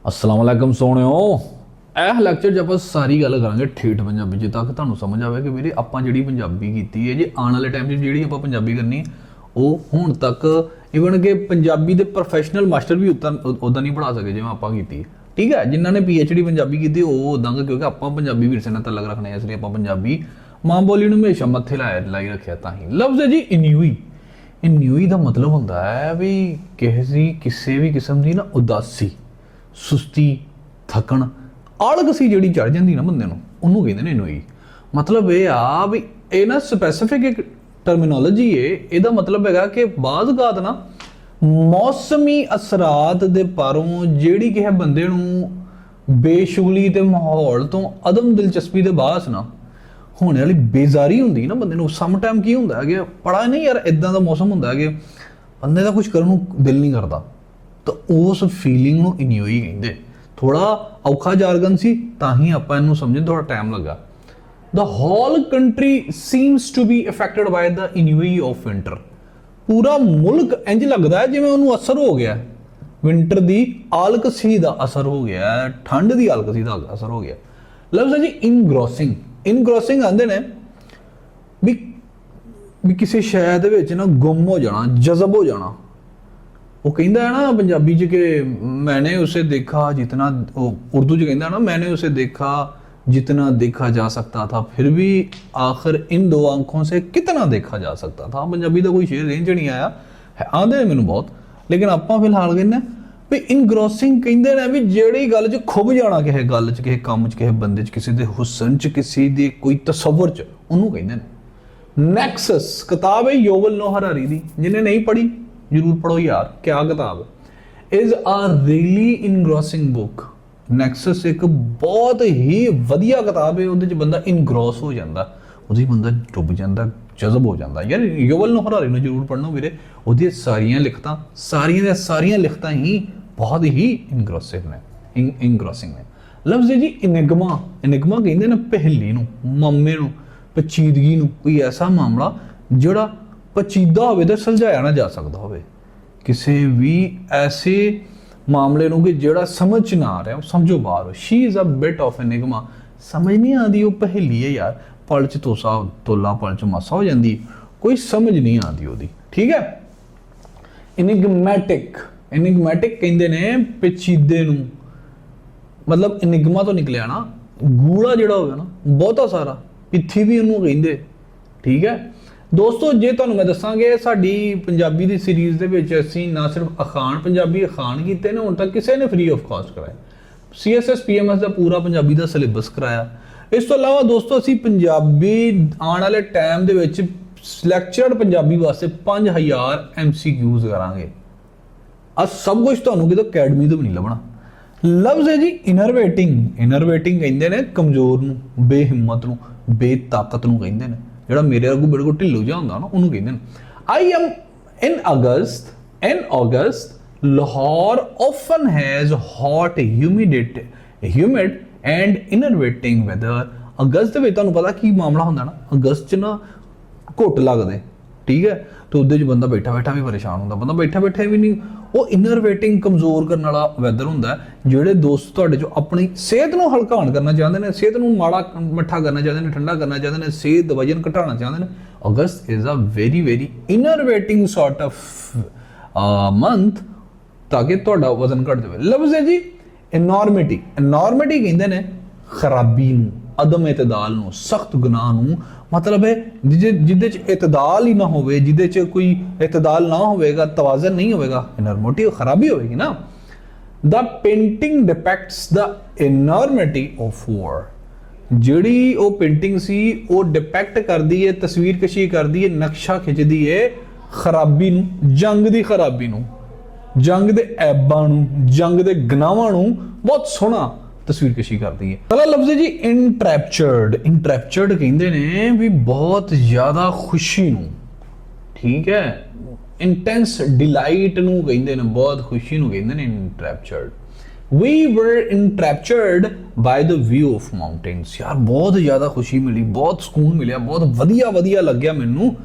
अस्सलाम वालेकुम सोहणिओ। ਇਹ ਲੈਕਚਰ 'ਚ ਆਪਾਂ ਸਾਰੀ ਗੱਲ ਕਰਾਂਗੇ ਠੇਠ ਪੰਜਾਬੀ 'ਚ, ਤਾਂ ਕਿ ਤੁਹਾਨੂੰ ਸਮਝ ਆਵੇ ਕਿ ਵੀਰੇ ਆਪਾਂ ਜਿਹੜੀ ਪੰਜਾਬੀ ਕੀਤੀ ਹੈ, ਜੇ ਆਉਣ ਵਾਲੇ ਟਾਈਮ 'ਚ ਜਿਹੜੀ ਆਪਾਂ ਪੰਜਾਬੀ ਕਰਨੀ ਉਹ ਹੁਣ ਤੱਕ ਈਵਨ ਕਿ ਪੰਜਾਬੀ ਦੇ ਪ੍ਰੋਫੈਸ਼ਨਲ ਮਾਸਟਰ ਵੀ ਉੱਦਾਂ ਨਹੀਂ ਪੜ੍ਹਾ ਸਕੇ ਜਿਵੇਂ ਆਪਾਂ ਕੀਤੀ। ਠੀਕ ਹੈ, ਜਿਨ੍ਹਾਂ ਨੇ PhD ਪੰਜਾਬੀ ਕੀਤੀ ਉਹ ਉੱਦਾਂ, ਕਿਉਂਕਿ ਆਪਾਂ ਪੰਜਾਬੀ ਵਿਰਸੇ ਨਾਲ ਤਲਕ ਰੱਖਣੇ ਇਸ ਲਈ ਆਪਾਂ ਪੰਜਾਬੀ ਮਾਂ ਬੋਲੀ ਨੂੰ ਹਮੇਸ਼ਾ ਮੱਥੇ ਲਾਈ ਰੱਖਿਆ। ਤਾਂ ਹੀ ਲਫ਼ਜ਼ ਹੈ ਜੀ ਇਨਿਊਈ। ਇਨਿਊਈ ਦਾ ਮਤਲਬ ਹੁੰਦਾ ਹੈ ਵੀ ਕਿਸੇ ਵੀ ਕਿਸਮ ਦੀ ਨਾ ਉਦਾਸੀ, ਸੁਸਤੀ, ਥਕਣ, ਆਲਗਸੀ ਜਿਹੜੀ ਚੜ ਜਾਂਦੀ ਨਾ ਬੰਦੇ ਨੂੰ, ਉਹਨੂੰ ਕਹਿੰਦੇ ਨੇ ਇਨੋਈ। ਮਤਲਬ ਇਹ ਆ ਵੀ ਇਹ ਨਾ ਸਪੈਸੀਫਿਕ ਇੱਕ ਟਰਮੀਨੋਲੋਜੀ ਏ। ਇਹਦਾ ਮਤਲਬ ਹੈਗਾ ਕਿ ਬਾਜ਼ ਗਾਤ ਨਾ ਮੌਸਮੀ ਅਸਰਾਤ ਦੇ ਪਾਰੋਂ ਜਿਹੜੀ ਕਿਸੇ ਬੰਦੇ ਨੂੰ ਬੇਸ਼ੁਗਲੀ ਤੇ ਮਾਹੌਲ ਤੋਂ ਅਦਮ ਦਿਲਚਸਪੀ ਦੇ ਬਾਅਦ ਨਾ ਹੋਣੇ ਵਾਲੀ ਬੇਜ਼ਾਰੀ ਹੁੰਦੀ ਨਾ ਬੰਦੇ ਨੂੰ। ਸਮ ਟਾਈਮ ਕੀ ਹੁੰਦਾ ਹੈ ਕਿ ਪੜਾ ਨਹੀਂ ਯਾਰ, ਇਦਾਂ ਦਾ ਮੌਸਮ ਹੁੰਦਾ ਹੈ ਕਿ ਬੰਦੇ ਦਾ ਕੁਝ ਕਰਨ ਨੂੰ ਦਿਲ ਨਹੀਂ ਕਰਦਾ, ਤਾਂ ਉਸ ਫੀਲਿੰਗ ਨੂੰ ਇਨਿਊਈ ਕਹਿੰਦੇ। ਥੋੜਾ ਔਖਾ ਜਾਰਗਨ ਸੀ ਤਾਂ ਹੀ ਆਪਾਂ ਇਹਨੂੰ ਸਮਝਣ ਥੋੜਾ ਟਾਈਮ ਲੱਗਾ। The whole country seems to be affected by the ennui of winter। ਪੂਰਾ ਮੁਲਕ ਇੰਜ ਲੱਗਦਾ ਹੈ ਜਿਵੇਂ ਉਹਨੂੰ ਅਸਰ ਹੋ ਗਿਆ ਵਿੰਟਰ ਦੀ ਆਲਕਸੀ ਦਾ ਅਸਰ ਹੋ ਗਿਆ, ਠੰਡ ਦੀ ਆਲਕਸੀ ਦਾ ਅਸਰ ਹੋ ਗਿਆ। ਲਫ਼ਜ਼ ਹੈ ਜੀ ਇਨਗ੍ਰੋਸਿੰਗ। ਇਨਗ੍ਰੋਸਿੰਗ ਆਂਦੇ ਨੇ ਵੀ ਕਿਸੇ ਸ਼ੈ ਦੇ ਵਿੱਚ ਨਾ ਗੁੰਮ ਹੋ ਜਾਣਾ, ਜਜ਼ਬ ਹੋ ਜਾਣਾ। ਉਹ ਕਹਿੰਦਾ ਹੈ ਨਾ ਪੰਜਾਬੀ 'ਚ ਕਿ ਮੈਨੇ ਉਸੇ ਦੇਖਾ ਜਿਤਨਾ, ਉਹ ਉਰਦੂ 'ਚ ਕਹਿੰਦਾ ਨਾ ਮੈਨੇ ਉਸੇ ਦੇਖਾ जितना देखा जा सकता था, फिर भी आखिर इन दो आंखों से कितना देखा जा सकता था। पंजाबी का कोई शेर रेंज नहीं आया है, आंदे मैनू बहुत, लेकिन आपां फिलहाल कहने भी इनग्रोसिंग कहते हैं भी ਜਿਹੜੀ ਗੱਲ 'ਚ ਖੁੱਭ ਜਾਣਾ, ਕਿਸੇ ਗੱਲ 'ਚ, ਕਿਸੇ ਕੰਮ 'ਚ, ਕਿਸੇ ਬੰਦੇ 'ਚ, ਕਿਸੇ ਦੇ ਹੁਸਨ 'ਚ, ਕਿਸੇ ਦੇ ਕੋਈ ਤਸੱਵੁਰ 'ਚ, ਉਹਨੂੰ ਕਹਿੰਦੇ ਨੇ। ਨੈਕਸਸ ਕਿਤਾਬ ਹੈ ਯੋਵਲ ਨੋਹ ਹਰਾਰੀ ਦੀ, ਜਿਹਨੇ ਨਹੀਂ ਪੜ੍ਹੀ ਜ਼ਰੂਰ ਪੜ੍ਹੋ ਯਾਰ, ਕਿਆ ਕਿਤਾਬ ਹੈ। ਇਜ਼ ਆ ਰੀਲੀ ਇਨਗ੍ਰੋਸਿੰਗ ਬੁੱਕ। ਨੈਕਸਸ ਇੱਕ ਬਹੁਤ ਹੀ ਵਧੀਆ ਕਿਤਾਬ ਹੈ, ਉਹਦੇ 'ਚ ਬੰਦਾ ਇਨਗ੍ਰੋਸ ਹੋ ਜਾਂਦਾ, ਉਹਦੇ ਬੰਦਾ ਡੁੱਬ ਜਾਂਦਾ, ਜਜ਼ਬ ਹੋ ਜਾਂਦਾ। ਯਾਰ ਯੋਵਲ ਨੋਹ ਹਰਾਰੀ ਨੂੰ ਜ਼ਰੂਰ ਪੜ੍ਹਨਾ ਵੀਰੇ, ਉਹਦੀਆਂ ਸਾਰੀਆਂ ਲਿਖਤਾਂ ਹੀ ਬਹੁਤ ਹੀ ਇਨਗ੍ਰੋਸਿਵ ਨੇ, ਇਨਗ੍ਰੋਸਿੰਗ ਨੇ। ਲਫ਼ਜ਼ ਹੈ ਜੀ ਇਨਿਗਮਾ। ਇਨਿਗਮਾ ਕਹਿੰਦੇ ਨੇ ਪਹੇਲੀ ਨੂੰ, ਮਾਮੇ ਨੂੰ, ਪਚੀਦਗੀ ਨੂੰ। ਕੋਈ ਐਸਾ ਮਾਮਲਾ ਜਿਹੜਾ ਪਚੀਦਾ ਹੋਵੇ ਤੇ ਸੁਲਝਾਇਆ ਨਾ ਜਾ ਸਕਦਾ ਹੋਵੇ, ਕਿਸੇ ਵੀ ਐਸੇ ਮਾਮਲੇ ਨੂੰ ਕਿ ਜਿਹੜਾ ਸਮਝ 'ਚ ਨਾ ਆ ਰਿਹਾ, ਸਮਝੋ ਬਾਹਰ। She is a bit of enigma. ਸਮਝ ਨਹੀਂ ਆਉਂਦੀ, ਉਹ ਪਹੇਲੀ ਹੈ ਯਾਰ, ਪਲ 'ਚ ਤੋਲਾ ਪਲ 'ਚ ਮਾਸਾ ਹੋ ਜਾਂਦੀ, ਕੋਈ ਸਮਝ ਨਹੀਂ ਆਉਂਦੀ ਉਹਦੀ। ਠੀਕ ਹੈ। ਇਨਿਗਮੈਟਿਕ। ਇਨਿਗਮੈਟਿਕ ਕਹਿੰਦੇ ਨੇ ਪੇਚੀਦੇ ਨੂੰ, ਮਤਲਬ ਇਨਿਗਮਾ ਤੋਂ ਨਿਕਲਿਆ ਨਾ ਗੂੜਾ ਜਿਹੜਾ ਹੋਵੇ ਨਾ ਬਹੁਤਾ ਸਾਰਾ, ਪਿੱਥੀ ਵੀ ਉਹਨੂੰ ਕਹਿੰਦੇ। ਠੀਕ ਹੈ ਦੋਸਤੋ, ਜੇ ਤੁਹਾਨੂੰ ਮੈਂ ਦੱਸਾਂਗੇ ਸਾਡੀ ਪੰਜਾਬੀ ਦੀ ਸੀਰੀਜ਼ ਦੇ ਵਿੱਚ ਅਸੀਂ ਨਾ ਸਿਰਫ ਅਖਾਣ, ਪੰਜਾਬੀ ਅਖਾਣ ਕੀਤੇ ਨੇ, ਹੁਣ ਤੱਕ ਕਿਸੇ ਨੇ ਫ੍ਰੀ ਆਫ ਕਾਸਟ ਕਰਾਇਆ। CSS PMS ਦਾ ਪੂਰਾ ਪੰਜਾਬੀ ਦਾ ਸਿਲੇਬਸ ਕਰਾਇਆ। ਇਸ ਤੋਂ ਇਲਾਵਾ ਦੋਸਤੋ ਅਸੀਂ ਪੰਜਾਬੀ ਆਉਣ ਵਾਲੇ ਟਾਈਮ ਦੇ ਵਿੱਚ ਲੈਕਚਰਡ ਪੰਜਾਬੀ ਵਾਸਤੇ 5000 MCQs ਕਰਾਂਗੇ। ਆ ਸਭ ਕੁਝ ਤੁਹਾਨੂੰ ਕਿਤੋਂ ਅਕੈਡਮੀ ਤੋਂ ਵੀ ਨਹੀਂ ਲੱਭਣਾ। ਲਫ਼ਜ਼ ਹੈ ਜੀ ਇਨਰਵੇਟਿੰਗ। ਇਨਰਵੇਟਿੰਗ ਕਹਿੰਦੇ ਨੇ ਕਮਜ਼ੋਰ ਨੂੰ, ਬੇਹਿੰਮਤ ਨੂੰ, ਬੇਤਾਕਤ ਨੂੰ ਕਹਿੰਦੇ ਨੇ। ਜਿਹੜਾ ਮੇਰੇ ਵਰਗੂ ਬਿਲਕੁਲ ਢਿੱਲੂ ਜਿਹਾ ਹੁੰਦਾ ਨਾ, ਉਹਨੂੰ ਕਹਿੰਦੇ ਨੇ। I am in August Lahore often has hot, humid and enervating weather। ਅਗਸਤ ਦੇ ਵਿੱਚ ਤੁਹਾਨੂੰ ਪਤਾ ਕੀ ਮਾਮਲਾ ਹੁੰਦਾ ਨਾ, ਅਗਸਤ 'ਚ ਨਾ ਘੁੱਟ ਲੱਗਦੇ। ਠੀਕ ਹੈ, ਤੇ ਉਹਦੇ 'ਚ ਬੰਦਾ ਬੈਠਾ ਵੀ ਪਰੇਸ਼ਾਨ ਹੁੰਦਾ, ਬੰਦਾ ਬੈਠਾ ਵੀ ਨਹੀਂ। ਉਹ ਇਨਰਵੇਟਿੰਗ, ਕਮਜ਼ੋਰ ਕਰਨ ਵਾਲਾ ਵੈਦਰ ਹੁੰਦਾ। ਜਿਹੜੇ ਦੋਸਤ ਤੁਹਾਡੇ 'ਚੋਂ ਆਪਣੀ ਸਿਹਤ ਨੂੰ ਹਲਕਾਣ ਕਰਨਾ ਚਾਹੁੰਦੇ ਨੇ, ਸਿਹਤ ਨੂੰ ਮੱਠਾ ਕਰਨਾ ਚਾਹੁੰਦੇ ਨੇ, ਠੰਡਾ ਕਰਨਾ ਚਾਹੁੰਦੇ ਨੇ, ਸਿਹਤ ਵਜਨ ਘਟਾਉਣਾ ਚਾਹੁੰਦੇ ਨੇ, August is a very enervating sort of month, ਤਾਂ ਕਿ ਤੁਹਾਡਾ ਵਜ਼ਨ ਘਟ ਜਾਵੇ। ਲਫ਼ਜ਼ ਹੈ ਜੀ ਇਨੋਰਮਿਟੀ। ਇਨੋਰਮਿਟੀ ਕਹਿੰਦੇ ਨੇ ਖਰਾਬੀ ਨੂੰ, ਅਦਮ ਇਤਦਾਲ ਨੂੰ, ਸਖਤ ਗੁਨਾਹ ਨੂੰ। ਮਤਲਬ ਹੈ ਜਿਹਦੇ 'ਚ ਇਤਦਾਲ ਹੀ ਨਾ ਹੋਵੇ, ਜਿਹਦੇ 'ਚ ਕੋਈ ਇਤਦਾਲ ਨਾ ਹੋਵੇਗਾ, ਤਵਾਜ਼ਨ ਨਹੀਂ ਹੋਵੇਗਾ, ਇਨੋਰਮਿਟੀ ਖਰਾਬੀ ਹੋਵੇਗੀ ਨਾ। The painting depicts the enormity of war। ਜਿਹੜੀ ਉਹ ਪੇਂਟਿੰਗ ਸੀ ਉਹ ਡਿਪੈਕਟ ਕਰਦੀ ਹੈ, ਤਸਵੀਰਕਸ਼ੀ ਕਰਦੀ ਹੈ, ਨਕਸ਼ਾ ਖਿੱਚਦੀ ਹੈ ਖਰਾਬੀ ਨੂੰ, ਜੰਗ ਦੀ ਖਰਾਬੀ ਨੂੰ, ਜੰਗ ਦੇ ਐਬਾਂ ਨੂੰ, ਜੰਗ ਦੇ ਗੁਨਾਹਾਂ ਨੂੰ ਬਹੁਤ ਸੋਹਣਾ ਤਸਵੀਰਕਸ਼ੀ ਕਰਦੀ ਹੈ। ਅਗਲਾ ਲਫ਼ਜ਼ ਹੈ ਜੀ ਇੰਟਰੈਪਚਰਡ। ਇੰਟਰੈਪਚਰਡ ਕਹਿੰਦੇ ਨੇ ਵੀ ਬਹੁਤ ਜ਼ਿਆਦਾ ਖੁਸ਼ੀ ਨੂੰ। ਠੀਕ ਹੈ, ਇੰਟੈਂਸ ਡਿਲਾਈਟ ਨੂੰ ਕਹਿੰਦੇ ਨੇ, ਬਹੁਤ ਖੁਸ਼ੀ ਨੂੰ ਕਹਿੰਦੇ ਨੇ ਇੰਟਰੈਪਚਰਡ। We were enraptured by the view of mountains। ਯਾਰ ਬਹੁਤ ਜ਼ਿਆਦਾ ਖੁਸ਼ੀ ਮਿਲੀ, ਬਹੁਤ ਸਕੂਨ ਮਿਲਿਆ, ਬਹੁਤ ਵਧੀਆ ਲੱਗਿਆ ਮੈਨੂੰ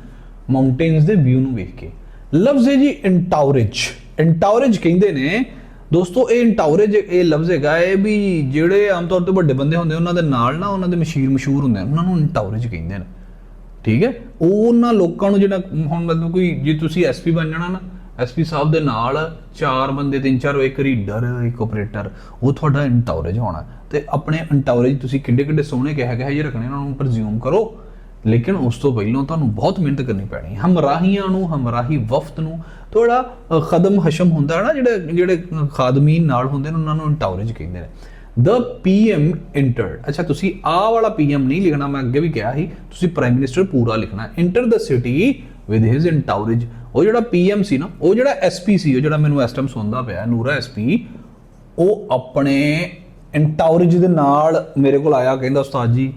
ਮਾਊਂਟੇਨਸ ਦੇ ਵਿਊ ਨੂੰ ਵੇਖ ਕੇ। ਲਫ਼ਜ਼ ਹੈ ਜੀ ਇੰਟਾਉਰੇਜ। ਇੰਟਾਉਰੇਜ ਕਹਿੰਦੇ ਨੇ ਦੋਸਤੋ ਇਹ ਇੰਟਾਉਰੇਜ ਇਹ ਲਫ਼ਜ਼ ਹੈਗਾ ਹੈ ਵੀ ਜਿਹੜੇ ਆਮ ਤੌਰ ਤੇ ਵੱਡੇ ਬੰਦੇ ਹੁੰਦੇ ਉਹਨਾਂ ਦੇ ਨਾਲ ਨਾ ਉਹਨਾਂ ਦੇ ਮਸ਼ਹੂਰ ਹੁੰਦੇ ਉਹਨਾਂ ਨੂੰ ਇੰਟਾਉਰੇਜ ਕਹਿੰਦੇ ਨੇ, ਠੀਕ ਹੈ। ਉਹਨਾਂ ਲੋਕਾਂ ਨੂੰ ਜਿਹੜਾ ਹੁਣ ਮਤਲਬ ਕੋਈ ਜੇ ਤੁਸੀਂ ਐਸਪੀ ਬਣ ਜਾਣਾ ਨਾ, ਐਸਪੀ ਸਾਹਿਬ ਦੇ ਨਾਲ 4 ਬੰਦੇ 3-4 ਇੱਕ ਰੀਡਰ ਇੱਕ ਆਪਰੇਟਰ, ਉਹ ਤੁਹਾਡਾ ਇੰਟਾਉਰੇਜ ਹੋਣਾ। ਤੇ ਆਪਣੇ ਇੰਟਾਉਰੇਜ ਤੁਸੀਂ ਕਿੱਡੇ ਸੋਹਣੇ ਕਿਹਾ ਜਿਹੇ ਰੱਖਣੇ ਉਹਨਾਂ ਨੂੰ ਪ੍ਰਜ਼ਿਊਮ ਕਰੋ, ਲੇਕਿਨ ਉਸ ਤੋਂ ਪਹਿਲਾਂ ਤੁਹਾਨੂੰ ਬਹੁਤ ਮਿਹਨਤ ਕਰਨੀ ਪੈਣੀ। ਹਮਰਾਹੀਆਂ ਨੂੰ, ਹਮਰਾਹੀ ਵਫਦ ਨੂੰ ਥੋੜਾ ਖਦਮ ਹਸ਼ਮ ਹੁੰਦਾ ਨਾ, ਜਿਹੜੇ ਖਾਦਮੀਨ ਨਾਲ ਹੁੰਦੇ ਨੇ ਉਹਨਾਂ ਨੂੰ ਇੰਟਾਉਰੇਜ ਕਹਿੰਦੇ ਨੇ। ਦ PM entered, ਅੱਛਾ ਤੁਸੀਂ ਆਹ ਵਾਲਾ PM ਨਹੀਂ ਲਿਖਣਾ, ਮੈਂ ਅੱਗੇ ਵੀ ਕਿਹਾ ਸੀ ਤੁਸੀਂ ਪ੍ਰਾਈਮ ਮਿਨਿਸਟਰ ਪੂਰਾ ਲਿਖਣਾ। enter the city with his entourage, ਉਹ ਜਿਹੜਾ PM ਸੀ ਨਾ, ਉਹ ਜਿਹੜਾ SP ਸੀ, ਉਹ ਜਿਹੜਾ ਮੈਨੂੰ ਇਸ ਟਾਈਮ ਸੁਣਦਾ ਪਿਆ ਨੂਰਾ SP, ਉਹ ਆਪਣੇ ਇੰਟਾਉਰੇਜ ਦੇ ਨਾਲ ਮੇਰੇ ਕੋਲ ਆਇਆ, ਕਹਿੰਦਾ ਉਸਤਾਦ ਜੀ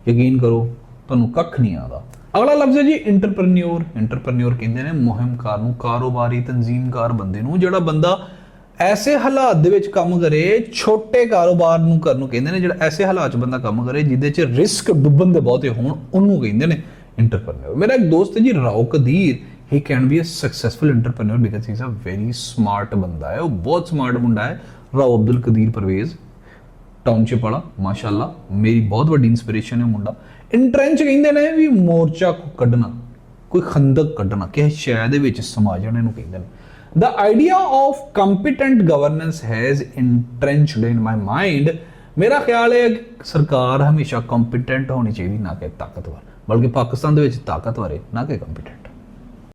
ਯਕੀਨ ਕਰੋ ਤੁਹਾਨੂੰ ਕੱਖ ਨਹੀਂ ਆਉਂਦਾ। ਅਗਲਾ ਲਫ਼ਜ਼ ਹੈ ਜੀ ਇੰਟਰਪ੍ਰੈਨਿਓਰ। ਇੰਟਰਪ੍ਰੈਨਿਓਰ ਕਹਿੰਦੇ ਨੇ ਮੁਹਿੰਮਕਾਰ ਨੂੰ, ਕਾਰੋਬਾਰੀ ਤਨਜ਼ੀਮਕਾਰ ਬੰਦੇ ਨੂੰ, ਜਿਹੜਾ ਬੰਦਾ ਐਸੇ ਹਾਲਾਤ ਦੇ ਵਿੱਚ ਕੰਮ ਕਰੇ, ਛੋਟੇ ਕਾਰੋਬਾਰ ਨੂੰ ਕਰਨ ਨੂੰ ਕਹਿੰਦੇ ਨੇ, ਜਿਹੜਾ ਐਸੇ ਹਾਲਾਤ 'ਚ ਬੰਦਾ ਕੰਮ ਕਰੇ ਜਿਹਦੇ 'ਚ ਰਿਸਕ ਡੁੱਬਣ ਦੇ ਬਹੁਤੇ ਹੋਣ, ਉਹਨੂੰ ਕਹਿੰਦੇ ਨੇ ਇੰਟਰਪ੍ਰੈਨਿਓਰ। ਮੇਰਾ ਇੱਕ ਦੋਸਤ ਹੈ ਜੀ Rao Qadir, he can be a successful entrepreneur because he is a very smart ਬੰਦਾ ਹੈ, ਉਹ ਬਹੁਤ ਸਮਾਰਟ ਮੁੰਡਾ ਹੈ। ਰਾਓ ਅਬਦੁਲ ਕਦੀਰ ਪਰਵੇਜ਼ ਟਾਊਨਸ਼ਿਪ ਵਾਲਾ, ਮਾਸ਼ਾਅੱਲਾ ਮੇਰੀ ਬਹੁਤ ਵੱਡੀ ਇਨਸਪੀਰੇਸ਼ਨ ਹੈ ਮੁੰਡਾ। ਇੰਟਰੈਂਚ ਕਹਿੰਦੇ ਨੇ ਵੀ ਮੋਰਚਾ ਕੱਢਣਾ, ਕੋਈ ਖੰਦਕ ਕੱਢਣਾ, ਕਿਸੇ ਸ਼ੈ ਦੇ ਵਿੱਚ ਸਮਾ ਜਾਣਾ, ਇਹਨੂੰ ਕਹਿੰਦੇ ਨੇ। The idea of competent governance has entrenched in my mind, ਮੇਰਾ ਖਿਆਲ ਹੈ ਸਰਕਾਰ ਹਮੇਸ਼ਾ ਕੰਪੀਟੈਂਟ ਹੋਣੀ ਚਾਹੀਦੀ, ਨਾ ਕਿ ਤਾਕਤਵਰ, ਬਲਕਿ ਪਾਕਿਸਤਾਨ ਦੇ ਵਿੱਚ ਤਾਕਤਵਰ ਹੈ ਨਾ ਕਿ ਕੰਪੀਟੈਂਟ।